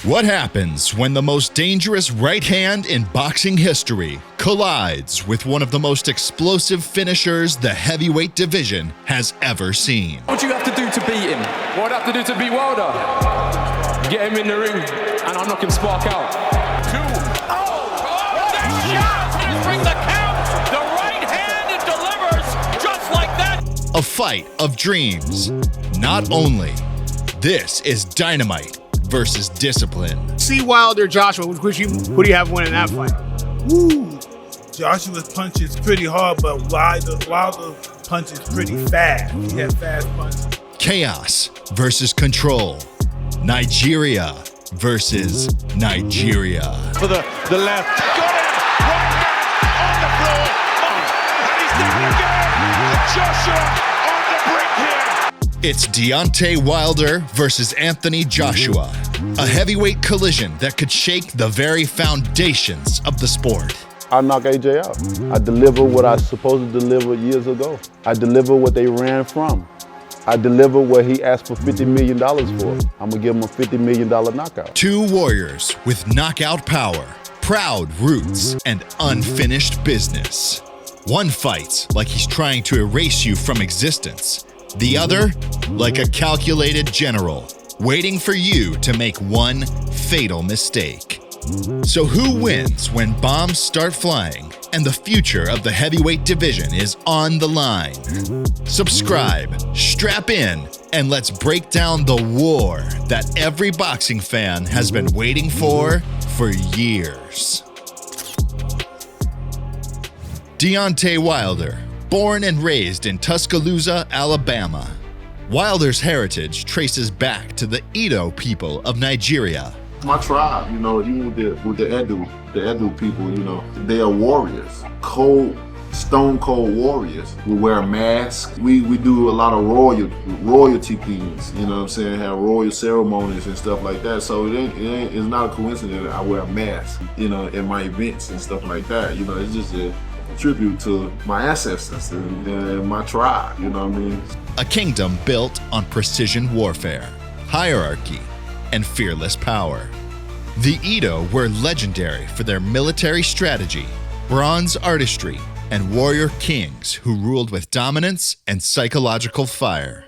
What happens when the most dangerous right hand in boxing history collides with one of the most explosive finishers the heavyweight division has ever seen? What do you have to do to beat him? What I'd have to do to beat Wilder? Get him in the ring, and I'm knocking Spark out. That shot is bring the count. The right hand, it delivers just like that. A fight of dreams. Not only. This is Dynamite versus Discipline. See Wilder, Joshua, who do you have winning that fight? Woo! Joshua's punch is pretty hard, but Wilder punches pretty fast. He has fast punches. Chaos versus control. Nigeria versus Nigeria. For the left. Got it! Right hand on the floor. And he's down again. And Joshua on the brink here. It's Deontay Wilder versus Anthony Joshua. A heavyweight collision that could shake the very foundations of the sport. I knock AJ out. I deliver what I was supposed to deliver years ago. I deliver what they ran from. I deliver what he asked for $50 million for. I'm gonna give him a $50 million knockout. Two warriors with knockout power, proud roots, and unfinished business. One fights like he's trying to erase you from existence. The other, like a calculated general, waiting for you to make one fatal mistake. So who wins when bombs start flying and the future of the heavyweight division is on the line? Subscribe, strap in, and let's break down the war that every boxing fan has been waiting for years. Deontay Wilder, born and raised in Tuscaloosa, Alabama. Wilder's heritage traces back to the Edo people of Nigeria. My tribe, even with the Edo people, they are warriors, stone cold warriors. We wear a mask. We do a lot of royalty things, have royal ceremonies and stuff like that. So it's not a coincidence that I wear a mask, at my events and stuff like that. It's just a tribute to my ancestors and my tribe, A kingdom built on precision warfare, hierarchy, and fearless power. The Edo were legendary for their military strategy, bronze artistry, and warrior kings who ruled with dominance and psychological fire.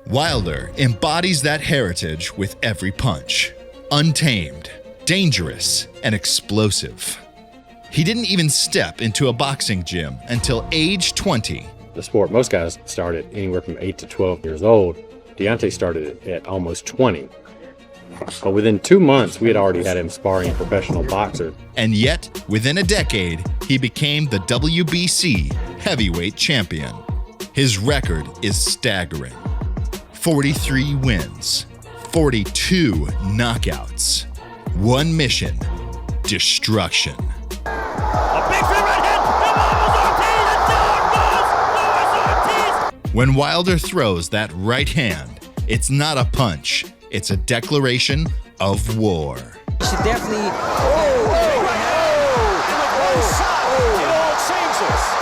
Wilder embodies that heritage with every punch. Untamed, dangerous, and explosive. He didn't even step into a boxing gym until age 20. The sport, most guys started anywhere from 8 to 12 years old. Deontay started at almost 20. But within 2 months, we had already had him sparring a professional boxer. And yet, within a decade, he became the WBC heavyweight champion. His record is staggering. 43 wins, 42 knockouts. One mission, destruction. A big right hand. When Wilder throws that right hand, it's not a punch. It's a declaration of war. Should definitely.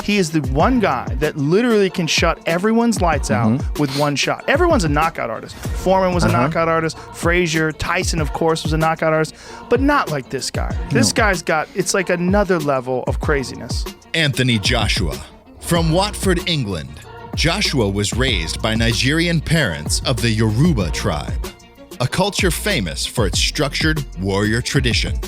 He is the one guy that literally can shut everyone's lights out with one shot. Everyone's a knockout artist. Foreman was a knockout artist. Frazier, Tyson, of course, was a knockout artist, but not like this guy. This guy's got, it's like another level of craziness. Anthony Joshua. From Watford, England, Joshua was raised by Nigerian parents of the Yoruba tribe, a culture famous for its structured warrior tradition.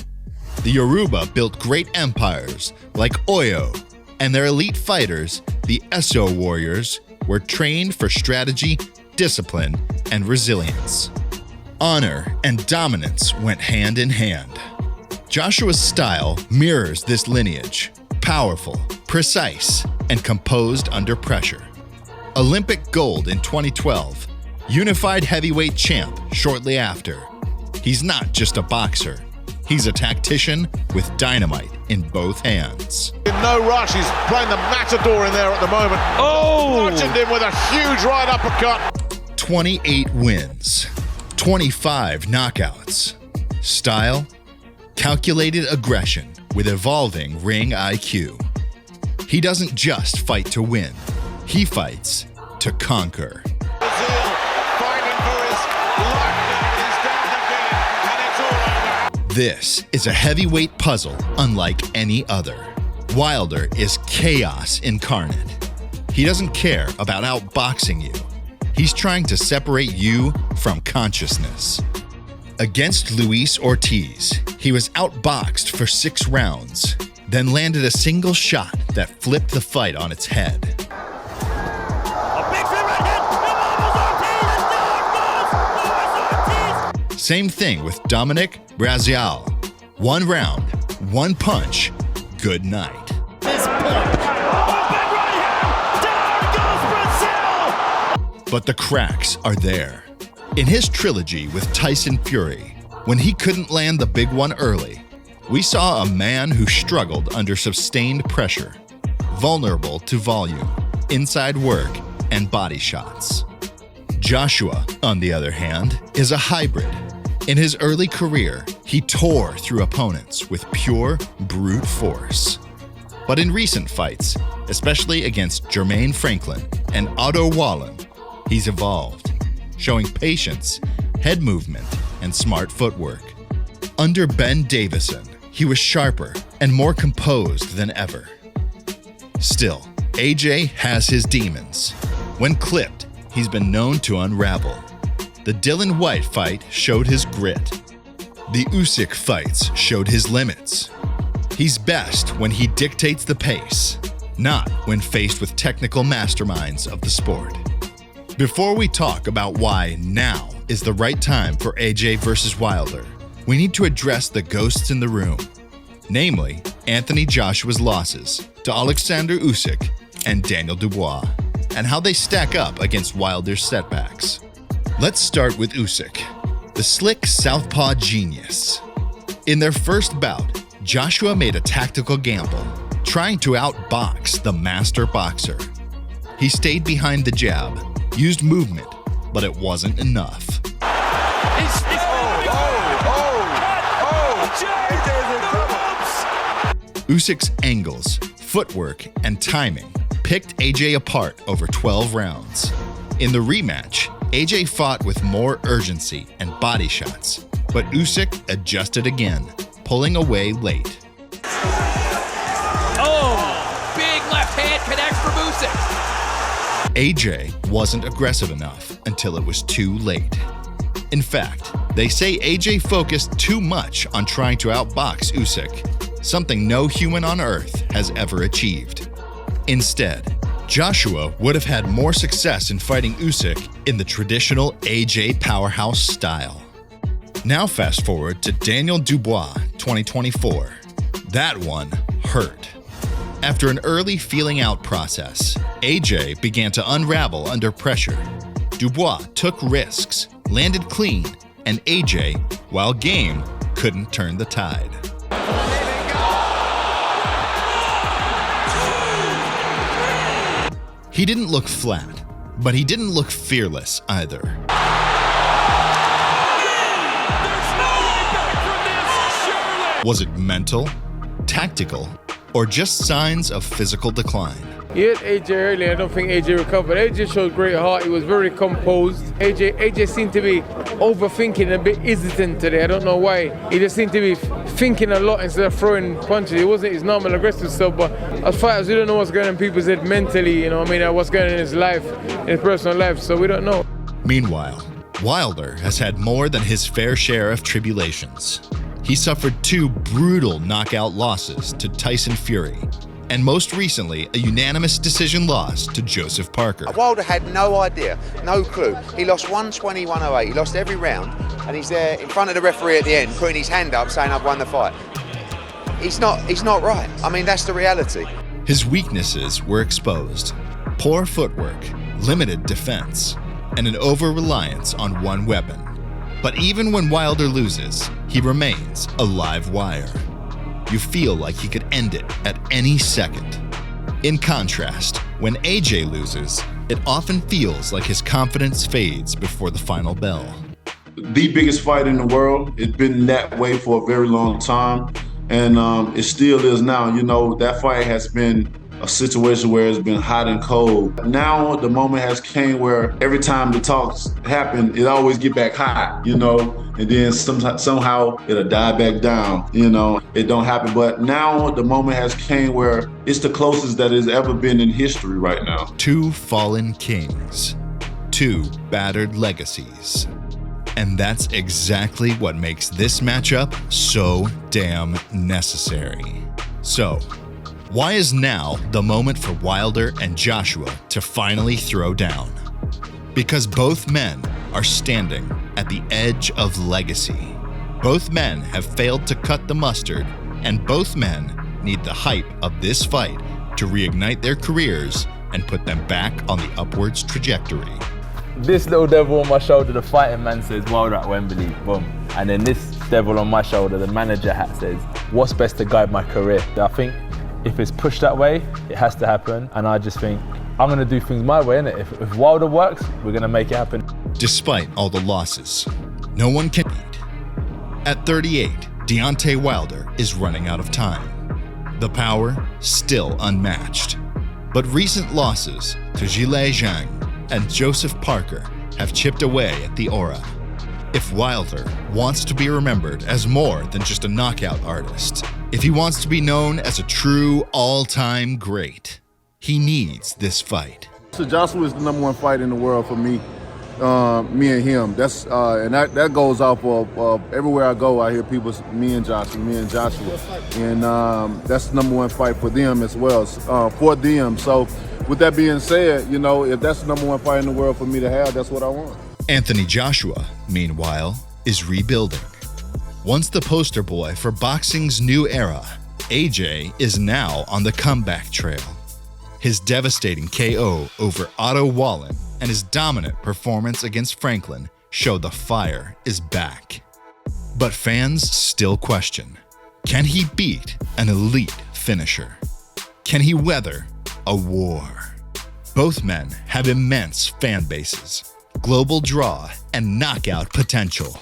The Yoruba built great empires like Oyo, and their elite fighters, the Eso warriors, were trained for strategy, discipline, and resilience. Honor and dominance went hand in hand. Joshua's style mirrors this lineage, powerful, precise, and composed under pressure. Olympic gold in 2012, unified heavyweight champ shortly after. He's not just a boxer, he's a tactician with dynamite in both hands. In no rush, he's playing the matador in there at the moment. Bludgeoned him with a huge right uppercut. 28 wins, 25 knockouts. Style, calculated aggression with evolving ring IQ. He doesn't just fight to win, he fights to conquer. Brazil fighting for his life now. He's down again, and it's all over. This is a heavyweight puzzle unlike any other. Wilder is chaos incarnate. He doesn't care about outboxing you. He's trying to separate you from consciousness. Against Luis Ortiz, he was outboxed for 6 rounds, then landed a single shot that flipped the fight on its head. Same thing with Dominic Breazeale. 1 round, 1 punch, good night. This point. Oh, big right hand. Down goes Brazil. But the cracks are there. In his trilogy with Tyson Fury, when he couldn't land the big one early, we saw a man who struggled under sustained pressure, vulnerable to volume, inside work, and body shots. Joshua, on the other hand, is a hybrid. In his early career, he tore through opponents with pure brute force. But in recent fights, especially against Jermaine Franklin and Otto Wallen, he's evolved, showing patience, head movement, and smart footwork. Under Ben Davison, he was sharper and more composed than ever. Still, AJ has his demons. When clipped, he's been known to unravel. The Dylan White fight showed his grit. The Usyk fights showed his limits. He's best when he dictates the pace, not when faced with technical masterminds of the sport. Before we talk about why now is the right time for AJ versus Wilder, we need to address the ghosts in the room, namely Anthony Joshua's losses to Alexander Usyk and Daniel Dubois, and how they stack up against Wilder's setbacks. Let's start with Usyk, the slick southpaw genius. In their first bout, Joshua made a tactical gamble, trying to outbox the master boxer. He stayed behind the jab, used movement, but it wasn't enough. Usyk's angles, footwork, and timing picked AJ apart over 12 rounds. In the rematch, AJ fought with more urgency and body shots, but Usyk adjusted again, pulling away late. Oh, big left hand connects from Usyk. AJ wasn't aggressive enough until it was too late. In fact, they say AJ focused too much on trying to outbox Usyk, something no human on earth has ever achieved. Instead, Joshua would have had more success in fighting Usyk in the traditional AJ powerhouse style. Now fast forward to Daniel Dubois 2024. That one hurt. After an early feeling out process, AJ began to unravel under pressure. Dubois took risks, landed clean, and AJ, while game, couldn't turn the tide. He didn't look flat, but he didn't look fearless either. Was it mental, tactical, or just signs of physical decline? He hit AJ early. I don't think AJ recovered. AJ showed great heart. He was very composed. AJ seemed to be overthinking, a bit hesitant today. I don't know why. He just seemed to be thinking a lot instead of throwing punches. It wasn't his normal aggressive stuff, but as fighters, we don't know what's going on in people's head mentally, what's going on in his life, in his personal life, so we don't know. Meanwhile, Wilder has had more than his fair share of tribulations. He suffered 2 brutal knockout losses to Tyson Fury, and most recently, a unanimous decision loss to Joseph Parker. Wilder had no idea, no clue. He lost 120, 108. He lost every round, and he's there in front of the referee at the end, putting his hand up, saying, "I've won the fight." He's not right. I mean, that's the reality. His weaknesses were exposed: poor footwork, limited defense, and an over-reliance on one weapon. But even when Wilder loses, he remains a live wire. You feel like he could end it at any second. In contrast, when AJ loses, it often feels like his confidence fades before the final bell. The biggest fight in the world. It's been that way for a very long time, and it still is now. That fight has been a situation where it's been hot and cold. Now the moment has came where every time the talks happen, it always get back hot. and then somehow it'll die back down. You know, it don't happen. But now the moment has came where it's the closest that it's ever been in history right now. Two fallen kings, two battered legacies. And that's exactly what makes this matchup so damn necessary. So, why is now the moment for Wilder and Joshua to finally throw down? Because both men are standing at the edge of legacy. Both men have failed to cut the mustard, and both men need the hype of this fight to reignite their careers and put them back on the upwards trajectory. This little devil on my shoulder, the fighting man, says Wilder at Wembley, boom. And then this devil on my shoulder, the manager hat, says, what's best to guide my career? I think if it's pushed that way, it has to happen. And I just think, I'm gonna do things my way, innit? If Wilder works, we're gonna make it happen. Despite all the losses, no one can beat. At 38, Deontay Wilder is running out of time. The power, still unmatched. But recent losses to Zhilei Zhang and Joseph Parker have chipped away at the aura. If Wilder wants to be remembered as more than just a knockout artist, if he wants to be known as a true all-time great, he needs this fight. So Joshua is the #1 fight in the world for me. Me and him. That's and that goes off of everywhere I go. I hear people, me and Joshua, and that's the #1 fight for them as well. For them. So, with that being said, you know, if that's the #1 fight in the world for me to have, that's what I want. Anthony Joshua, meanwhile, is rebuilding. Once the poster boy for boxing's new era, AJ is now on the comeback trail. His devastating KO over Otto Wallin and his dominant performance against Franklin show the fire is back. But fans still question, can he beat an elite finisher? Can he weather a war? Both men have immense fan bases, global draw, and knockout potential.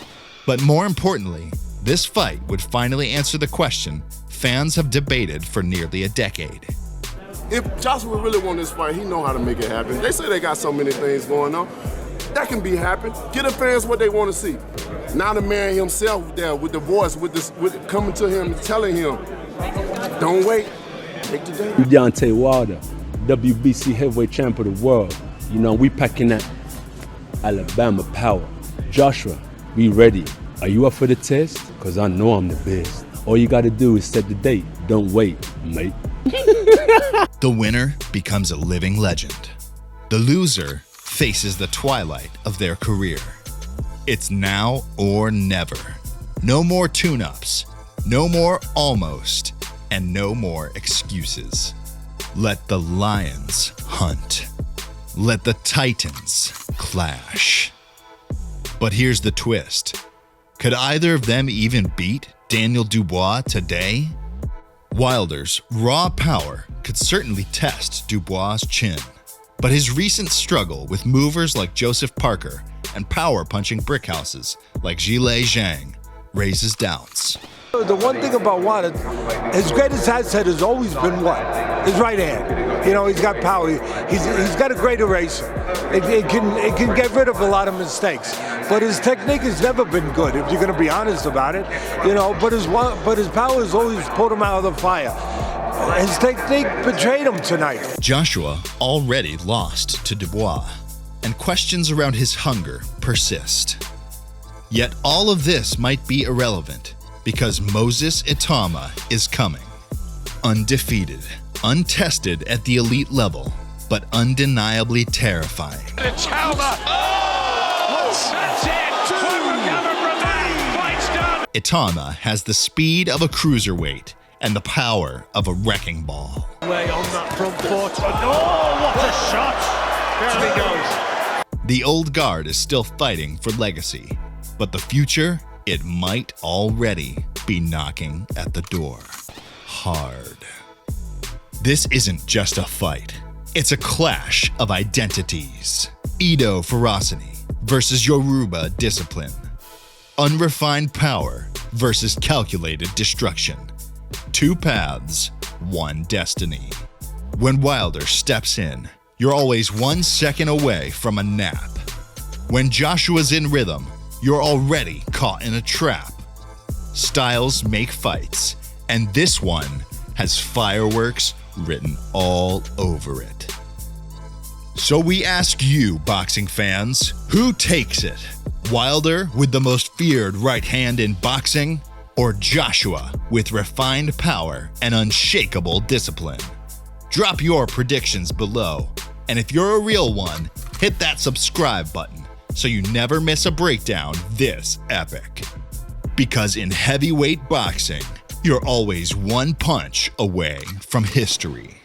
But more importantly, this fight would finally answer the question fans have debated for nearly a decade. If Joshua really won this fight, he know how to make it happen. They say they got so many things going on. That can be happen. Get the fans what they want to see. Now the man himself there with the voice, with coming to him, telling him, don't wait, take the day. Deontay Wilder, WBC heavyweight champ of the world. You know, we packing that Alabama power. Joshua, we ready. Are you up for the test? Cause I know I'm the best. All you gotta do is set the date. Don't wait, mate. The winner becomes a living legend. The loser faces the twilight of their career. It's now or never. No more tune-ups, no more almost, and no more excuses. Let the lions hunt. Let the titans clash. But here's the twist. Could either of them even beat Daniel Dubois today? Wilder's raw power could certainly test Dubois' chin, but his recent struggle with movers like Joseph Parker and power-punching brickhouses like Zhilei Zhang raises doubts. The one thing about Wilder, his greatest asset has always been what? His right hand. You know, he's got power. He's got a great eraser. It can get rid of a lot of mistakes. But his technique has never been good, if you're going to be honest about it. You know, but his power has always pulled him out of the fire. His technique betrayed him tonight. Joshua already lost to Dubois, and questions around his hunger persist. Yet all of this might be irrelevant, because Moses Itama is coming. Undefeated, untested at the elite level, but undeniably terrifying. Itama! That's it! Quick recover from that! Fight's done! Itama has the speed of a cruiserweight and the power of a wrecking ball. Way on that front foot. Oh, what a shot! There he goes. The old guard is still fighting for legacy, but the future, it might already be knocking at the door. Hard. This isn't just a fight. It's a clash of identities. Edo ferocity versus Yoruba discipline. Unrefined power versus calculated destruction. Two paths, one destiny. When Wilder steps in, you're always 1 second away from a nap. When Joshua's in rhythm, you're already caught in a trap. Styles make fights, and this one has fireworks written all over it. So we ask you, boxing fans, who takes it? Wilder with the most feared right hand in boxing, or Joshua with refined power and unshakable discipline? Drop your predictions below, and if you're a real one, hit that subscribe button so you never miss a breakdown this epic. Because in heavyweight boxing, you're always one punch away from history.